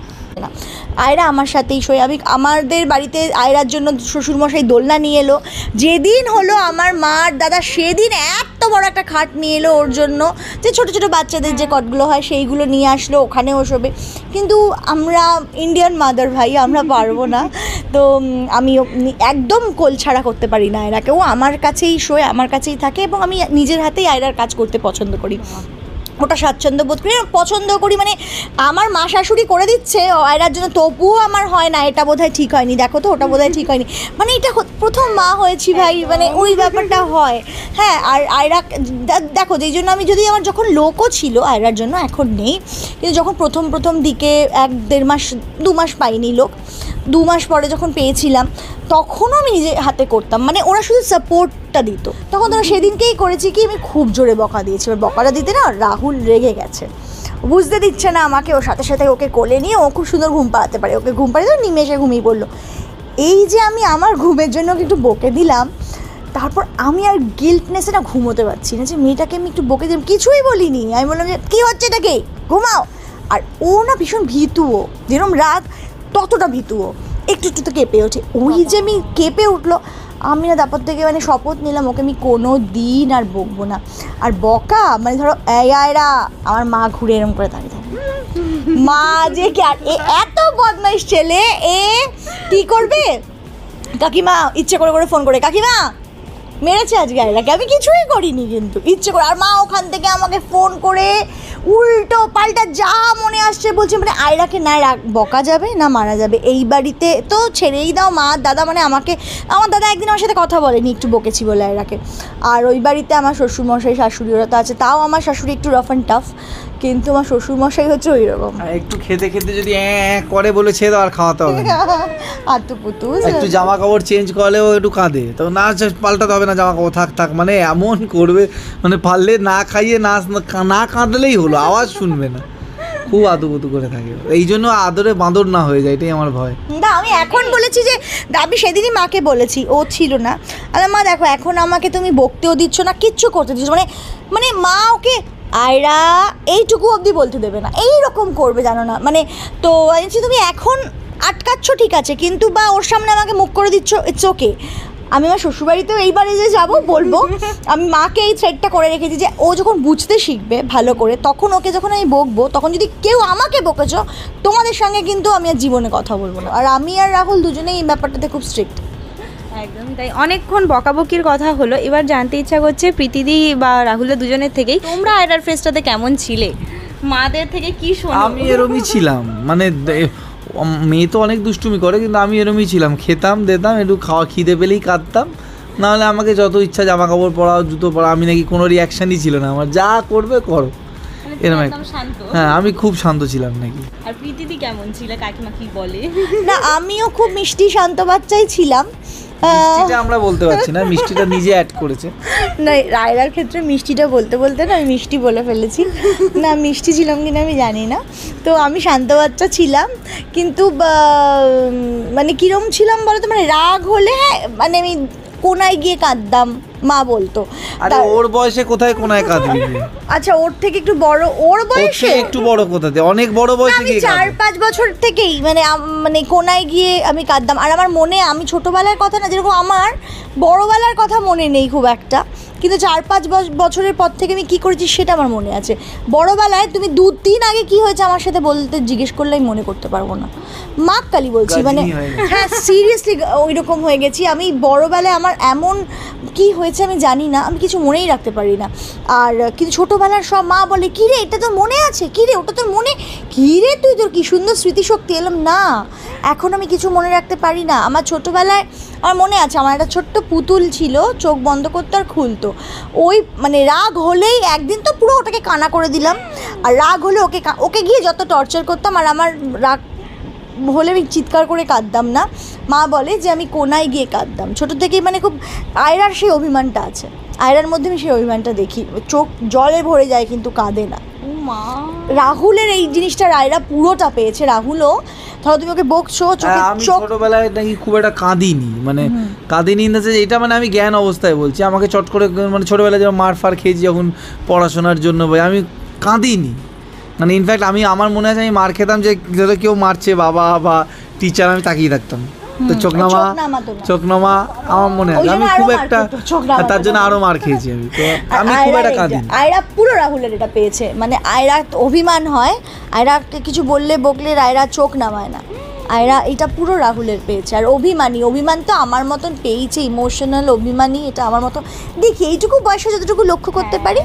আয়রা আমার সাথেই শোয়, আমি আমাদের বাড়িতে আয়রার জন্য শ্বশুরমশাই দোলনা নিয়ে এলো, যেদিন হলো আমার মার দাদা সেদিন এত এত বড় একটা খাট নিয়ে এলো ওর জন্য, যে ছোটো ছোটো বাচ্চাদের যে কটগুলো হয় সেইগুলো নিয়ে আসলো, ওখানেও শোবে। কিন্তু আমরা ইন্ডিয়ান মাদার ভাই, আমরা পারবো না। তো আমি একদম কোল ছাড়া করতে পারি না আয়রাকে, ও আমার কাছেই শোয়, আমার কাছেই থাকে, এবং আমি নিজের হাতেই আয়রার কাজ করতে পছন্দ করি, ওটা স্বাচ্ছন্দ্য বোধ করি, পছন্দ করি। মানে আমার মা শাশুড়ি করে দিচ্ছে আয়রার জন্য, তবুও আমার হয় না, এটা বোধহয় ঠিক হয়নি, দেখো তো ওটা বোধহয় ঠিক হয়নি, মানে এটা প্রথম মা হয়েছি ভাই, মানে ওই ব্যাপারটা হয়। হ্যাঁ, আর আয়রা দেখো, যেই জন্য আমি, যদি আমার যখন লোকও ছিল আয়রার জন্য, এখন নেই, কিন্তু যখন প্রথম দিকে 1-1.5 মাস 2 মাস পাইনি লোক, 2 মাস পরে যখন পেয়েছিলাম তখনও আমি নিজে হাতে করতাম, মানে ওরা শুধু সাপোর্টটা দিত। তখন তোরা সেদিনকেই করেছি কি, আমি খুব জোরে বকা দিয়েছি, এবার বকাটা দিতে না রাহুল রেগে গেছে, বুঝতে দিচ্ছে না আমাকে, ওর সাথে সাথে ওকে কোলে নিয়ে ও খুব সুন্দর ঘুম পাড়াতে পারে, ওকে ঘুম পাড়িয়ে নিমেষে ঘুমিয়ে পড়লো। এই যে আমি আমার ঘুমের জন্য একটু বকে দিলাম, তারপর আমি আর গিল্টনেসে না ঘুমোতে পারছি না, যে মেয়েটাকে আমি একটু বকে দিলাম, কিছুই বলিনি, আমি বললাম যে কী হচ্ছে এটাকে, ঘুমাও। আর ও না ভীষণ ভীতুও, যেরকম রাগ ততটা ভীতুও, একটু তো কেঁপে ওঠে। ওই যে আমি কেঁপে উঠলো, আমি না তারপর থেকে মানে শপথ নিলাম ওকে আমি কোনো দিন আর বকবো না। আর বকা মানে ধরো এই আয়রা, আমার মা ঘুরে এরম করে দাঁড়িয়ে থাকে, মা যে এত বদমাইশ ছেলে, এ কি করবে, কাকিমা ইচ্ছে করে ফোন করে, কাকিমা মেরেছে আজকে আয়রাকে, আমি কিছুই করিনি কিন্তু ইচ্ছে করে। আর মা ওখান থেকে আমাকে ফোন করে উল্টো পাল্টা যা মনে আসছে বলছে, মানে আয়রাকে না বকা যাবে না মারা যাবে, এই বাড়িতে তো ছেড়েই দাও। মা দাদা মানে আমার দাদা একদিন আমার সাথে কথা বলেনি, একটু বকেছি বলে আয়রাকে। আর ওই বাড়িতে আমার শ্বশুরমশাই শাশুড়ি ওরা তো আছে, তাও আমার শাশুড়ি একটু রাফ অ্যান্ড টাফ, কিন্তু আমার শ্বশুরমশাই হচ্ছে ওই রকম, একটু খেতে যদি করে বলে ছেড়ে দাও, আর খাওয়াতে হবে না। আতুপুতু একটু জামা কাপড় চেঞ্জ করলেও একটু কাঁদে, তো না পাল্টাতে হবে না জামা কাপড়, থাক মানে এমন করবে, মানে পারলে না খাইয়ে না কাঁদলেই হলো, আওয়াজ শুনবে না, খুব আদুপুতু করে থাকে, এই জন্য আদরে বাঁদর না হয়ে যায়, এটাই আমার ভয়। না আমি এখন বলেছি যে আমি সেদিনই মাকে বলেছি, ও ছিল না, আর মা দেখো এখন আমাকে তুমি বকতেও দিচ্ছ না, কিচ্ছু করতে দিচ্ছ, মানে মা ওকে আয়রা এইটুকু অবধি বলতে দেবে না, এই রকম করবে জানো না, মানে তো তুমি এখন আটকাচ্ছ ঠিক আছে, কিন্তু বা ওর সামনে আমাকে মুখ করে দিচ্ছ, ইটস ওকে। আমি আমার শ্বশুরবাড়িতেও এইবারে যে যাবো বলবো, আমি মাকে এই থ্রেডটা করে রেখেছি যে ও যখন বুঝতে শিখবে ভালো করে, তখন ওকে যখন আমি বকবো, তখন যদি কেউ আমাকে বকেছ, তোমাদের সঙ্গে কিন্তু আমি আর জীবনে কথা বলবো না। আর আমি আর রাহুল দুজনেই এই ব্যাপারটাতে খুব স্ট্রিক্ট। একদম তাই, অনেকক্ষণ বকাবকির কথা হলো, এবার জানতে ইচ্ছা করছে প্রীতিদি বা রাহুলের দুজনের থেকেই, তোমরা আয়রার ফেস্টাতে কেমন ছিলে, মাদের থেকে কি শোনো? আমি এরমই ছিলাম, মানে মেয়ে তো অনেক দুষ্টুমি করে, কিন্তু আমি এরমই ছিলাম, খেতাম দিতাম, একটু খিদে পেলেই কাঁদতাম, নাহলে আমাকে যত ইচ্ছা জামা কাপড় পরাও, জুতো পরা, আমি নাকি কোনো রিয়াকশানই ছিল না আমার, যা করবে করো, এরকম একটা। হ্যাঁ, আমি খুব শান্ত ছিলাম নাকি। আর প্রীতিদি কেমন ছিল, কাকিমা কি বলে? না আমিও খুব মিষ্টি শান্ত বাচ্চাই ছিলাম, মিষ্টিটা আমরা বলতে পারছি না, মিষ্টিটা নিজে অ্যাড করেছে। না রায়রার ক্ষেত্রে মিষ্টিটা বলতে না আমি মিষ্টি বলে ফেলেছি, না মিষ্টি ছিলাম কিনা আমি জানি না। তো আমি শান্ত বাচ্চা ছিলাম, কিন্তু মানে কীরকম ছিলাম বলো তো, মানে রাগ হলে মানে আমি কোনায় গিয়ে কাঁদতাম, মা বলতো। আরে ওর বয়সে কোথায় কোনায় কাঁদবি? আচ্ছা ওর থেকে একটু বড়, ওর বয়সে একটু বড় কোথাতে, অনেক বড় বয়সে গিয়ে 4-5 বছর থেকেই মানে কোনায় গিয়ে আমি কাঁদতাম। আর আমার মনে, আমি ছোটোবেলার কথা না, যেরকম আমার বড়োবেলার কথা মনে নেই খুব একটা, কিন্তু 4-5 বছরের পর থেকে আমি কী করেছি সেটা আমার মনে আছে। বড়োবেলায় তুমি 2-3 আগে কী হয়েছে আমার সাথে বলতে জিজ্ঞেস করলে আমি মনে করতে পারবো না, মাক কালি বলছি, মানে হ্যাঁ সিরিয়াসলি ওই রকম হয়ে গেছি আমি। বড়োবেলায় আমার এমন কি হয়েছে আমি জানি না, আমি কিছু মনেই রাখতে পারি না। আর কিন্তু ছোটোবেলার সব মা বলে কী রে এটা তোর মনে আছে, কী রে ওটা তোর মনে, কী রে তুই তোর কী সুন্দর স্মৃতিশক্তি। এলাম না, এখন আমি কিছু মনে রাখতে পারি না। আমার ছোটোবেলায় আমার মনে আছে, আমার একটা ছোট্ট পুতুল ছিল, চোখ বন্ধ করতো আর খুলতো, ওই মানে রাগ হলেই একদিন তো পুরো ওটাকে কানা করে দিলাম, আর রাগ হলে ওকে গিয়ে যত টর্চার করতাম, আর আমার রাগ হলে আমি চিৎকার করে কাঁদতাম না, মা বলে যে আমি কোনায় গিয়ে কাঁদতাম ছোটো থেকেই, মানে খুব আয়রার সেই অভিমানটা আছে, আয়রার মধ্যে আমি সেই অভিমানটা দেখি, চোখ জলে ভরে যায় কিন্তু কাঁদে না। মা রাহুলের এই জিনিসটা রায়রা পুরোটা পেয়েছে, রাহুলও ধরো তুমি ওকে বকছো, আমি ছোটবেলায় নাকি খুব একটা কাঁদিনি, মানে কাঁদিনি না, যে এটা মানে আমি জ্ঞান অবস্থায় বলছি, আমাকে চট করে মানে ছোটবেলায় যখন মার ফার খেয়েছি যখন পড়াশোনার জন্য, ভাই আমি কাঁদিনি, মানে ইনফ্যাক্ট আমার মনে আছে আমি মার খেতাম যে কেউ মারছে বাবা বা টিচার, আমি তাকিয়ে থাকতাম, তো চোখনামা চোখনামা আমার মনে আছে, আমি খুব একটা তার জন্য আরো মার খেয়েছি আমি, তো আমি খুব একটা কাঁদিনি। আয়রা পুরো রাহুলের এটা পেয়েছে, মানে আয়রা অভিমান হয়, আয়রা কিছু বললে বকলে আয়রা চোখ নামায় না, আয়রা এটা পুরো রাহুলের পেয়েছে। আর অভিমান তো আমার মতন পেয়েছে, ইমোশনাল অভিমানী, এটা আমার মতো দেখি এইটুকু বয়সে যতটুকু লক্ষ্য করতে পারি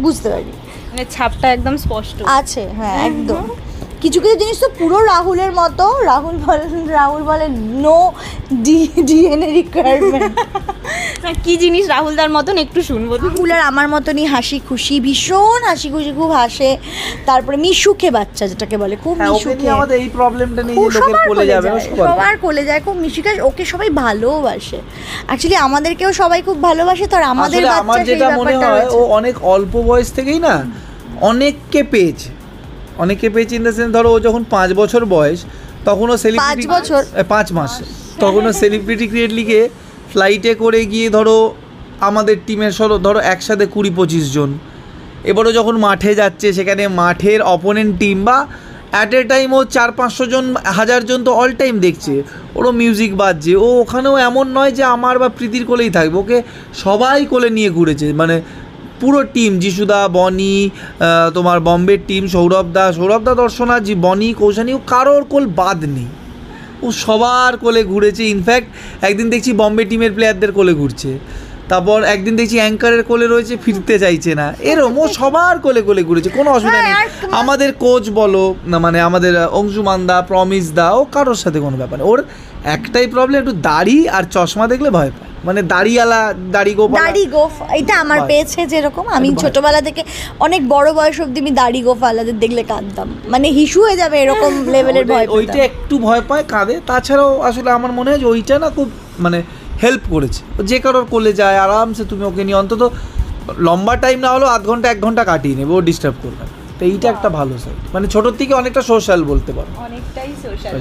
বুঝতে পারি, মানে ছাপটা একদম স্পষ্ট আছে। হ্যাঁ একদম। কিছু কিছু জিনিস তো পুরো রাহুলের মতো, রাহুল বলে নো ডিএনএ রিকোয়ারমেন্ট। কি জিনিস রাহুলদার মতন একটু শুনবো। রাহুল আর আমার মতনই হাসি খুশি, ভীষণ হাসি খুশি, খুব হাসে। তারপরে মিশুকে বাচ্চা যেটাকে বলে, খুব মিশুকে, আমাদের এই প্রবলেমটা নেই যে লোকের কোলে যাবে, সবার কোলে যায়, খুব মিশুকে, ওকে সবাই ভালোবাসে। অ্যাকচুয়ালি আমাদেরকেও সবাই খুব ভালোবাসে, তো আর আমাদের বাচ্চা আমার যেটা মনে হয় ও অনেক অল্প বয়স থেকেই না অনেককে পেয়েছে ইন দ্য সেন্স, ধরো ও যখন 5 বছর বয়স তখন ও সেলিব্রিটি, 5 মাস তখন ও সেলিব্রিটি ক্রিয়েট লিগে ফ্লাইটে করে গিয়ে ধরো আমাদের টিমের ধরো একসাথে 20-25 জন, এবারও যখন মাঠে যাচ্ছে সেখানে মাঠের অপোনেন্ট টিম বা অ্যাট এ টাইম ও 400-500 জন 1000 জন তো অল টাইম দেখছে, ওরও মিউজিক বাজছে, ও ওখানেও এমন নয় যে আমার বা প্রীতির কোলেই থাকবে, ওকে সবাই কোলে নিয়ে ঘুরেছে, মানে পুরো টিম, যিশুদা, বনি, তোমার বম্বের টিম, সৌরভদা, দর্শনা, বনি, কৌশানী, ও কারোর কোল বাদ নেই, ও সবার কোলে ঘুরেছে। ইনফ্যাক্ট একদিন দেখছি বম্বে টিমের প্লেয়ারদের কোলে ঘুরছে, তারপর একদিন দেখছি অ্যাঙ্কারের কোলে রয়েছে, ফিরতে চাইছে না, এরম ও সবার কোলে ঘুরেছে, কোনো অসুবিধা নেই। আমাদের কোচ বলো না, মানে আমাদের অংশুমান দা, প্রমিস দা, ও কারোর সাথে কোনো ব্যাপার নেই, ওর একটাই প্রবলেম, একটু দাড়ি আর চশমা দেখলে ভয় পায়, মানে দাড়ি গোফ এটা আমার পেয়েছে। যেরকম আমি ছোটবেলা থেকে অনেক বড় বয়স অবধি আমি দাড়ি গোফালাদের দেখলে কাঁদতাম, মানে হিসু হয়ে যাবে এরকম লেভেলের ভয়, ওইটা একটু ভয় পায়, কাঁদে। তাছাড়াও আসলে আমার মনে হয় যে ওইটা না খুব মানে হেল্প করেছে, যে কারোর কোলে যায় আরামসে, তুমি ওকে নিয়ে অন্তত লম্বা টাইম না হলেও 1 ঘন্টা 1 ঘন্টা কাটিয়ে নেবে, ও ডিস্টার্ব করবে না, তো এইটা একটা ভালো সাইড, মানে ছোটোর থেকে অনেকটা সোশ্যাল বলতে পারো, অনেকটাই সোশ্যাল।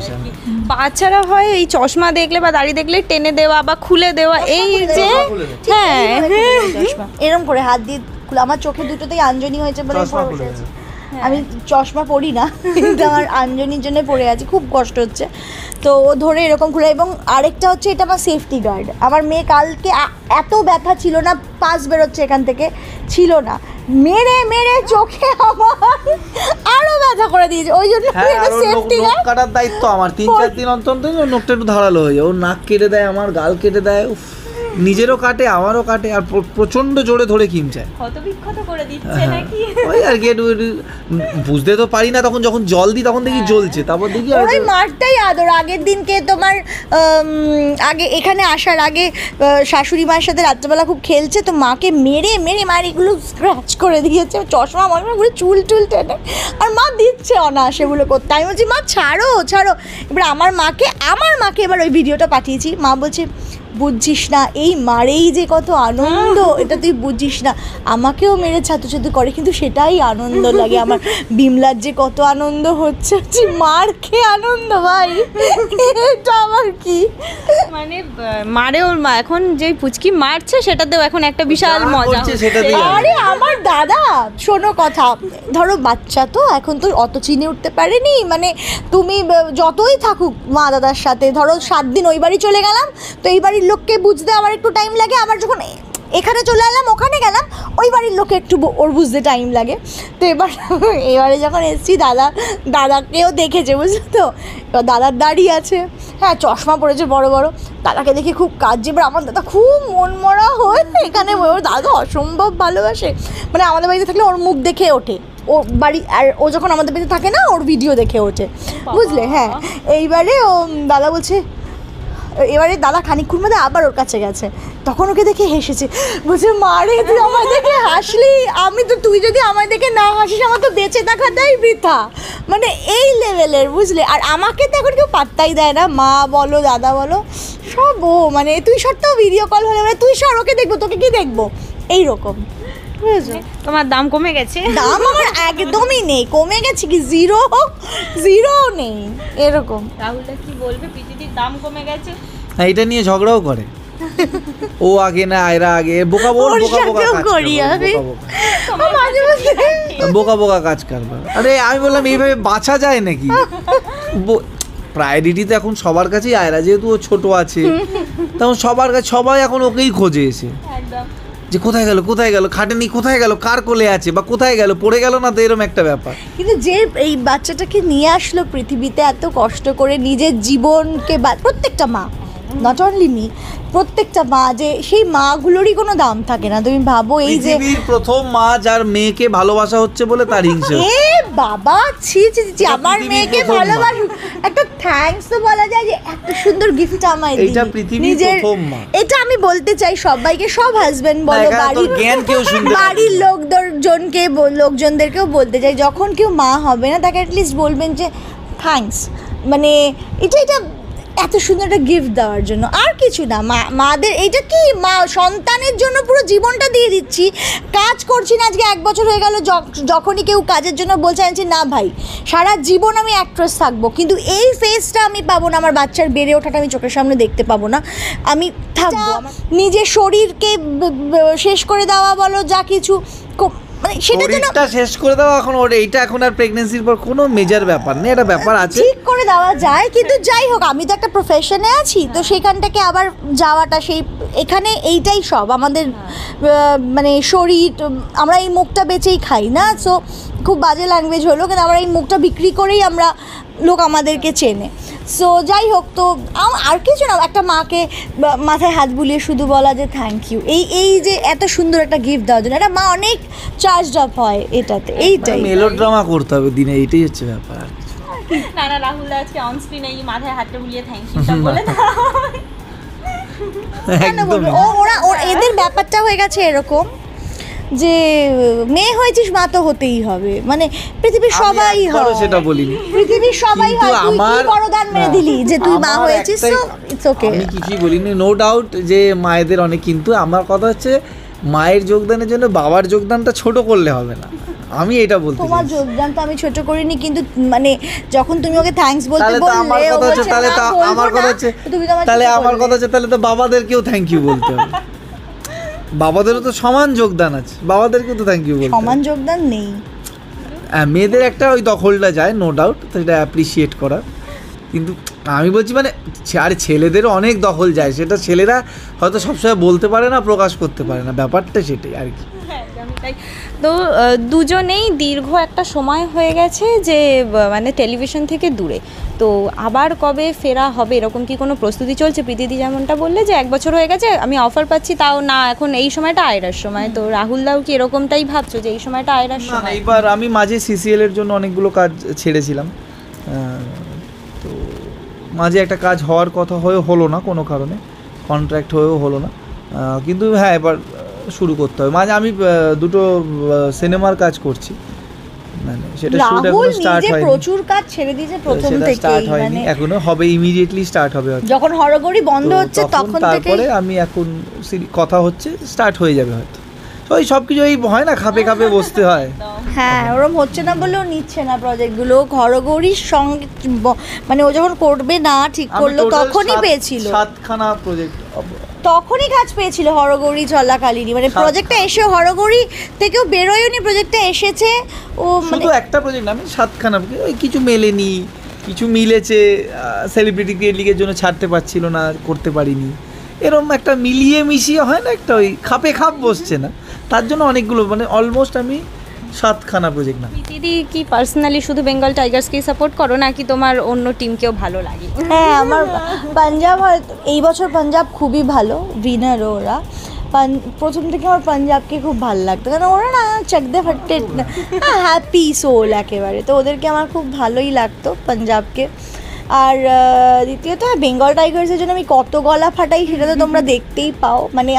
বাচ্চারা হয় এই চশমা দেখলে বা দাড়ি দেখলে টেনে দেওয়া বা খুলে দেওয়া, এই যে হ্যাঁ এরকম করে হাত দিয়ে খুলে, আমার চোখে দুটোতেই আঞ্জনি হয়েছে বলে আমি চশমা পরি না, কিন্তু আমার আঞ্জনির জন্য পরে আছি, খুব কষ্ট হচ্ছে, তো ও ধরে এরকম খুলে। এবং আরেকটা হচ্ছে এটা আমার সেফটি গার্ড, আমার মেয়ে কালকে এত ব্যথা ছিল না, পাস বেরোচ্ছে এখান থেকে, ছিল না, মেরে চোখে আমার আরো ব্যথা করে দিয়েছে, ওই জন্য সেফটি গার্ড কাটার দায়িত্ব আমার, 3-4 দিন অন্তর নোকটা একটু ধারালো হয়ে যায়, ও নাক কেটে দেয়, আমার গাল কেটে দেয়, নিজেরও কাটে আমারও কাটে, আর প্রচন্ড জোরে ধরে কিমচায়, ক্ষতবিক্ষত করে দিচ্ছে নাকি, ওই আর কি বুঝতে তো পারি না, তখন যখন জল দিই তখন দেখি জ্বলছে, তারপর দেখি ওই মারটাই আদর। আগের দিনকে তোমার আগে এখানে আসার আগে শাশুড়ি মায়ের সাথে রাত্রেবেলা খুব খেলছে, তো মাকে মেরে মার এগুলো স্ক্র্যাচ করে দিয়েছে, চশমা মনে করে চুল টেনে, আর মা দিচ্ছে অনায়াসে এগুলো করতে, আমি বলছি মা ছাড়ো। এবার আমার মাকে এবার ওই ভিডিওটা পাঠিয়েছি, মা বলছে বুঝছিস না, এই মারেই যে কত আনন্দ, এটা তুই বুঝছিস না, আমাকেও মেরে ছাতু করে, কিন্তু সেটাই আনন্দ লাগে আমার, বিমলার যে কত আনন্দ হচ্ছে, মার খেয়ে আনন্দ ভাই, এটা আমার কি মানে মারে ওর মা, এখন যে পুচকি মারছে সেটাতেও এখন একটা বিশাল মজা। আরে আমার দাদা, শোনো কথা, ধরো বাচ্চা তো এখন তো অত চিনে উঠতে পারেনি, মানে তুমি যতই থাকুক মা দাদার সাথে, ধরো 7 দিন ওই বাড়ি চলে গেলাম, তো এই বাড়ির লোককে বুঝতে আমার একটু টাইম লাগে, আবার যখন এখানে চলে এলাম ওখানে গেলাম ওই বাড়ির লোকে একটু ওর বুঝতে টাইম লাগে, তো এবারে যখন এসেছি দাদাকেও দেখেছে, বুঝলো তো, এবার দাদার দাড়ি আছে, হ্যাঁ চশমা পড়েছে বড় দাদাকে দেখে খুব কাঁদছে, এবার আমার দাদা খুব মনমরা হয়ে এখানে, ওর দাদা অসম্ভব ভালোবাসে, মানে আমাদের বাড়িতে থাকলে ওর মুখ দেখে ওঠে, ও বাড়ি, আর ও যখন আমাদের বাড়িতে থাকে না ওর ভিডিও দেখে ওঠে, বুঝলে। হ্যাঁ এইবারে ও দাদা বলছে, এবারে দাদা খানিকক্ষণ মধ্যে আবার ওর কাছে গেছে, তখন ওকে দেখে হেসেছে, বলছে মারে তুই আমার দেখে হাসলি, তুই যদি আমার দেখে না হাসিস আমার তো বেঁচে থাকাটাই বৃথা, মানে এই লেভেলের, বুঝলে। আর আমাকে তো এখন কেউ পাত্তাই দেয় না, মা বলো দাদা বলো সব, ও মানে তুই সরতেও ভিডিও কল হলে তুই সর, ওকে দেখবো, তোকে কি দেখবো, এইরকম, বুঝেছো। তোমার দাম কমে গেছে? দাম আমার একদমই নেই, কমে গেছে কি, জিরো নেই, এরকম। রাহুলদা কি বলবে, পিজিটির দাম কমে গেছে? এটা নিয়ে ঝগড়াও করে, ও আগে না আয়রা আগে, বোকা কাজ করবে। আরে আমি বললাম এইভাবে বাঁচা যায় নাকি, প্রায়োরিটি তো এখন সবার কাছেই আয়রা, যেহেতু ও ছোট আছে তখন সবার কাছে সবাই এখন ওকেই খোঁজে এসে, যে কোথায় গেল খাটেনি, কোথায় গেল, কার কোলে আছে, বা কোথায় গেল, পড়ে গেল না, তো এরকম একটা ব্যাপার। কিন্তু যে এই বাচ্চাটাকে নিয়ে আসলো পৃথিবীতে এত কষ্ট করে নিজের জীবনকে, প্রত্যেকটা মা, নট অনলি মি, প্রত্যেকটা মা, যে সেই মাগুলোরই কোনো দাম থাকে না। তুমি ভাবো এই যে পৃথিবীর প্রথম মা যার মেয়েকে ভালোবাসা হচ্ছে বলে তার হিংসা হচ্ছে। এ বাবা, ছি ছি ছি, আমার পৃথিবীর মেয়েকে প্রথম মা। ভালোবাসু, একটা থ্যাঙ্কস তো বলা যায় যে এত সুন্দর গিফট আমায় এইটা দিলি। পৃথিবীর প্রথম মা। এটা আমি বলতে চাই সবাইকে, সব হাজবেন্ড বলো, এখানে তোর বাড়ির জ্ঞান কেউ শুনতে পাবে না। বাড়ির লোকজনদেরকেও বলতে চাই, যখন কেউ মা হবে না তাকে অ্যাটলিস্ট বলবেন যে থ্যাঙ্কস, মানে এটা এত সুন্দর একটা গিফট দেওয়ার জন্য, আর কিছু না। মাদের এইটা কি, মা সন্তানের জন্য পুরো জীবনটা দিয়ে দিচ্ছি। কাজ করছি না আজকে 1 বছর হয়ে গেল, যখনই কেউ কাজের জন্য বলছে আমি না ভাই সারা জীবন আমি অ্যাক্ট্রেস থাকবো, কিন্তু এই ফেসটা আমি পাবো না, আমার বাচ্চার বেড়ে ওঠাটা আমি চোখের সামনে দেখতে পাবো না, আমি থাকবো। নিজের শরীরকে শেষ করে দেওয়া বলো, যা কিছু মানে সেটা যেন শরীরটা শেষ করে দেওয়া এখন ওর, এইটা এখন আর প্রেগন্যান্সির পর কোনো মেজর ব্যাপার নেই, একটা ব্যাপার আছে ঠিক করে দেওয়া যায়, কিন্তু যাই হোক আমি তো একটা প্রফেশনে আছি, তো সেখানটাকে আবার যাওয়াটা সেই এখানে এইটাই সব আমাদের মানে শরীর, আমরা এই মুখটা বেচেই খাই না, সো খুব বাজে ল্যাঙ্গুয়েজ হলো, কিন্তু আমরা এই মুখটা বিক্রি করেই আমরা লোক আমাদেরকে চেনে। সো যাই হোক, তো আর কিছু না, একটা মাকে মাথায় হাত বুলিয়ে শুধু বলা যে থ্যাংক ইউ, এই যে এত সুন্দর একটা গিফট দেওয়ার জন্য, একটা মা অনেক চার্জড আপ হয় এটাতে, এইটাই। মেলোড্রামা করতে হবে দিনে, এইটাই হচ্ছে ব্যাপার। না রাহুল দা আজকে অন স্ক্রিনে এই মাথায় হাতটা বুলিয়ে থ্যাংক ইউটা বলে না, কেন বলবো, ওরা এদের ব্যাপারটা হয়ে গেছে এরকম যে মেয়ে হয়েছিস মা তো হতেই হবে, মানে পৃথিবীর সবাই হয়, সেটা বলিনি, পৃথিবীর সবাই কিন্তু হয়, তুই কি বড় দান মেরে দিলি যে তুই মা আমার হয়েছিস, তো ইটস ওকে। আমি কিছুই বলিনি, নো ডাউট যে মায়েদের অনেক, কিন্তু আমার কথা হচ্ছে মায়ের যোগদানের জন্য বাবার যোগদানটা ছোট করলে হবে না, আমি এটা বলতে তোমার চাইছি। যোগদান তো আমি ছোট করিনি, কিন্তু মানে যখন তুমি ওকে থ্যাঙ্কস বলতে তাহলে তো আমার বললে, ও কথা হচ্ছে, বলছে তাহলে না, তো বলবো আমার কথা না, হচ্ছে, তো তুমি তো আমার তাহলে ছোট আমার করলে। কথা হচ্ছে, তাহলে তো বাবাদেরকেও থ্যাংক ইউ বলতে হবে, বাবাদেরও তো সমান যোগদান আছে, বাবাদেরকেও তো থ্যাংক ইউ বলতে হবে। সমান যোগদান নেই, হ্যাঁ, মেয়েদের একটা ওই দখলটা যায়, নো ডাউট, সেটা অ্যাপ্রিসিয়েট করার, কিন্তু আমি বলছি মানে আর ছেলেদেরও অনেক দখল যায়, সেটা ছেলেরা হয়তো সবসময় বলতে পারে না, প্রকাশ করতে পারে না, ব্যাপারটা সেটাই আর কি। তাই তো দুজনেই দীর্ঘ একটা সময় হয়ে গেছে যে মানে টেলিভিশন থেকে দূরে, তো আবার কবে ফেরা হবে এরকম কি কোনো প্রস্তুতি চলছে? প্রীতিদি যেমনটা বললে যে 1 বছর হয়ে গেছে, আমি অফার পাচ্ছি, তাও না এখন এই সময়টা আয়রার সময়, তো রাহুল দাও কি এরকমটাই ভাবছো যে এই সময়টা আয়রার না, সময়? এইবার আমি মাঝে সিসিএল এর জন্য অনেকগুলো কাজ ছেড়েছিলাম, তো মাঝে একটা কাজ হওয়ার কথা হলো না কোনো কারণে, কন্ট্রাক্ট হয়েও হলো না, কিন্তু হ্যাঁ এবার শুরু করতে হবে। মাঝে আমি 2টো সিনেমার কাজ করছি, মানে সেটা শুট রাহুল এখনো স্টার্ট নিজে হয়নি, প্রচুর কাজ ছেড়ে দিয়েছে প্রথম সেটা থেকেই, স্টার্ট হয়নি, মানে এখনো হবে, ইমিডিয়েটলি স্টার্ট হবে হয়তো। যখন হরগড়ি বন্ধ তো হচ্ছে তখন থেকে তারপরে আমি এখন কথা হচ্ছে, স্টার্ট হয়ে যাবে হয়তো, তো ওই সব কিছু এই হয় না, খাপে খাপে বসতে হয়। হ্যাঁ, ওরম হচ্ছে না বলেও নিচ্ছে না প্রজেক্টগুলো, হরগৌরীর সঙ্গে মানে ও যখন করবে না ঠিক আমি করলো total তখনই পেয়েছিল, 7খানা প্রজেক্ট, তখনই কাজ পেয়েছিল হরগৌরী চলাকালীনই, মানে 7 প্রজেক্টটা এসে হরগৌরী থেকেও বেরোয়নি, প্রজেক্টটা এসেছে ও মানে শুধু একটা প্রজেক্ট না, আমি 7খানা, ওই কিছু মেলেনি, কিছু মিলেছে, সেলিব্রিটি ক্রিয়েট লিগের জন্য ছাড়তে পারছিল না, করতে পারিনি, এরকম একটা মিলিয়ে মিশিয়ে হয় না, একটা ওই খাপে খাপ বসছে না, তার জন্য অনেকগুলো, মানে অলমোস্ট আমি 7খানা প্রজেক্ট না। প্রীতিদি কি পার্সোনালি শুধু বেঙ্গল টাইগার্সকেই সাপোর্ট করো নাকি তোমার অন্য টিমকেও ভালো লাগে? হ্যাঁ, আমার পাঞ্জাব হয়তো এই বছর পাঞ্জাব খুবই ভালো, উইনার ওরা, প্রথম থেকে আমার পাঞ্জাবকে খুব ভালো লাগতো, কারণ ওরা না চাকদে ফাটতে হ্যাপি সোল একেবারে, তো ওদেরকে আমার খুব ভালোই লাগতো পাঞ্জাবকে। আর দ্বিতীয়ত বেঙ্গল টাইগার্সের জন্য আমি কত গলা ফাটাই সেটা তো তোমরা দেখতেই পাও, মানে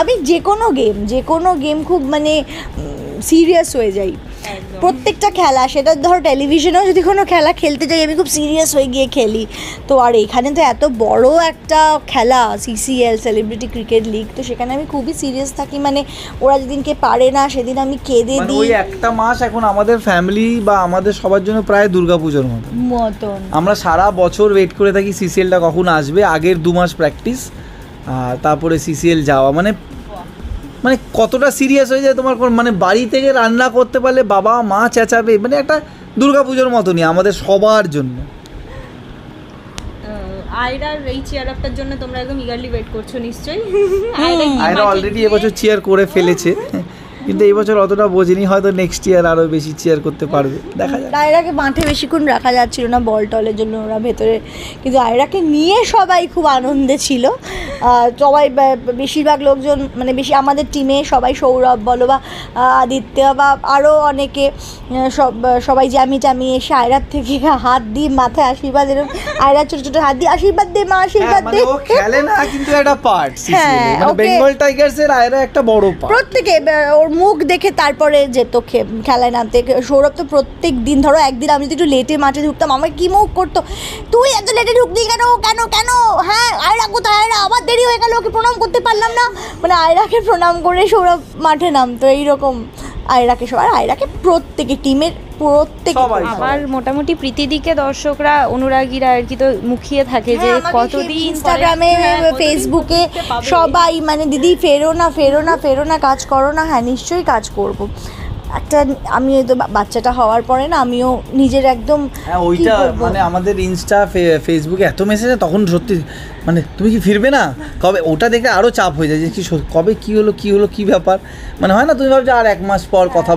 আমি যে কোনো গেম খুব মানে সিরিয়াস হয়ে যাই, প্রত্যেকটা খেলা, সেটা ধরো টেলিভিশনেও যদি কোনো খেলা খেলতে যাই আমি খুব সিরিয়াস হয়ে গিয়ে খেলি, তো আর এখানে তো এত বড় একটা খেলা সিসিএল সেলিব্রিটি ক্রিকেট লিগ, তো সেখানে আমি খুবই সিরিয়াস থাকি, মানে ওরা যেদিনকে পারে না সেদিন আমি কেঁদে মানে দিই ওই একটা মাস এখন আমাদের ফ্যামিলি বা আমাদের সবার জন্য প্রায় দুর্গাপুজোর মতন, আমরা সারা বছর ওয়েট করে থাকি সিসিএলটা কখন আসবে, আগের 2 মাস প্র্যাকটিস, তারপরে সিসিএল যাওয়া, মানে কতটা সিরিয়াস হয়ে যায় তোমার, মানে বাড়ি থেকে রান্না করতে পারলে বাবা মা চেঁচাবে, মানে একটা দুর্গাপুজোর মতনই আমাদের সবার জন্য। আয়রার এই চেয়ার আপটার জন্য তোমরা একদম ইগারলি ওয়েট করছো নিশ্চয়ই। আয়রা অলরেডি এবছর চেয়ার করে ফেলেছে, কিন্তু এই বছর অতটা বোঝেনি, হয়তো নেক্সট ইয়ার আরো বেশি চেয়ার করতে পারবে, দেখা যাক। আয়রাকে মাঠে বেশিক্ষণ রাখা যাচ্ছিল না বল টলের জন্য, ওরা ভেতরে, কিন্তু আয়রাকে নিয়ে সবাই খুব আনন্দে ছিল। সবাই বেশিরভাগ লোকজন মানে বেশি আমাদের টিমে সবাই, সৌরভ বলো বা আদিত্য বা আরও অনেকে, সবাই জ্যামি ট্যামি এসে আয়রার থেকে হাত দিয়ে মাথায় আশীর্বাদ, এরকম আয়রার ছোটো ছোটো হাত দিয়ে আশীর্বাদ দে মা, আশীর্বাদ দে। ও খেলে না কিন্তু একটা পার্ট, ওকে। বেঙ্গল টাইগার্সের আয়রা একটা বড় পার্ট। প্রত্যেকে ওর মুখ দেখে তারপরে যেত খেলায় নামতে। সৌরভ তো প্রত্যেক দিন, ধরো একদিন আমি যদি একটু লেটে মাঠে ঢুকতাম, আমার কি মুখ করতো, তুই এত লেটে ঢুকলি কেন কেন কেন, হ্যাঁ আয়রা কোথায়, আয়রা আবার দেরি হয়ে গেল, ওকে প্রণাম করতে পারলাম না, মানে আয়রাকে প্রণাম করে সৌরভ মাঠে নামতো এইরকম। আয়রাকে সবার, আয়রাকে প্রত্যেকে টিমের প্রত্যেক। আবার মোটামুটি প্রীতিদিকে দর্শকরা অনুরাগীরা আর কি তো মুখিয়ে থাকে যে কতদিন ইনস্টাগ্রামে ফেসবুকে সবাই মানে দিদি ফেরো না ফেরো না ফেরো না, কাজ করো না। হ্যাঁ নিশ্চয়ই কাজ করব। একটা আমি তো বাচ্চাটা হওয়ার পরে না আমিও নিজের একদম, হ্যাঁ ওইটা মানে আমাদের ইনস্টা ফেসবুকে এত মেসেজ, তখন সত্যি মানে তুমি কি ফিরবে না কবে, ওটা দেখে আরও চাপ হয়ে যায় যে কি কবে কি হলো কি ব্যাপার, মানে হয় না তুমি ভাবছো আর 1 মাস পর কথা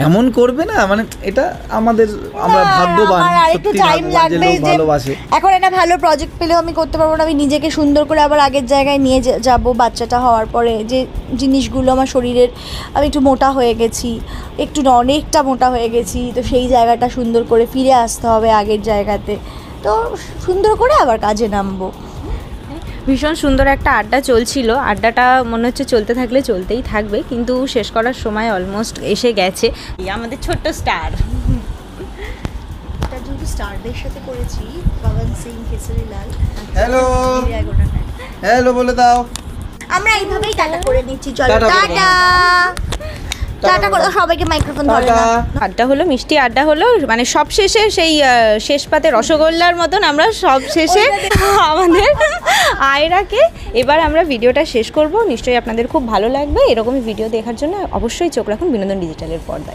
এমন করবে না, মানে এটা আমাদের, আমরা ভাগ্যবান সত্যি ভাগ্যবান যে লোক ভালোবাসে। এখন একটা ভালো প্রজেক্ট পেলেও আমি করতে পারবো না, আমি নিজেকে সুন্দর করে আবার আগের জায়গায় নিয়ে যাব। বাচ্চাটা হওয়ার পরে যে জিনিসগুলো আমার শরীরের, আমি একটু মোটা হয়ে গেছি, একটু অনেকটা মোটা হয়ে গেছি, তো সেই জায়গাটা সুন্দর করে ফিরে আসতে হবে আগের জায়গাতে, তো সুন্দর করে আবার কাজে নামবো। ভীষণ সুন্দর একটা আড্ডা চলছিল, আড্ডাটা মনে হচ্ছে চলতে থাকলে চলতেই থাকবে, কিন্তু শেষ করার সময় অলমোস্ট এসে গেছে। আমাদের ছোট্ট স্টার, এটা যেহেতু স্টারদের সাথে করেছি, পবন সিং, কেসরিলাল, হ্যালো হ্যালো বলে দাও। আমরা এইভাবেই টাটা করে নিচ্ছি, চলো টাটা করে টাটা টাটা করে দাও, সবাইকে মাইক্রোফোন ধরে না। আড্ডা হলো, মিষ্টি আড্ডা হলো, মানে সব শেষে সেই শেষ পাতে রসগোল্লার মতন আমরা সব শেষে আমাদের আয়রাকে এবার আমরা ভিডিওটা শেষ করব। নিশ্চয়ই আপনাদের খুব ভালো লাগবে, এরকমই ভিডিও দেখার জন্য অবশ্যই চোখ রাখুন বিনোদন ডিজিটালের পর্দায়।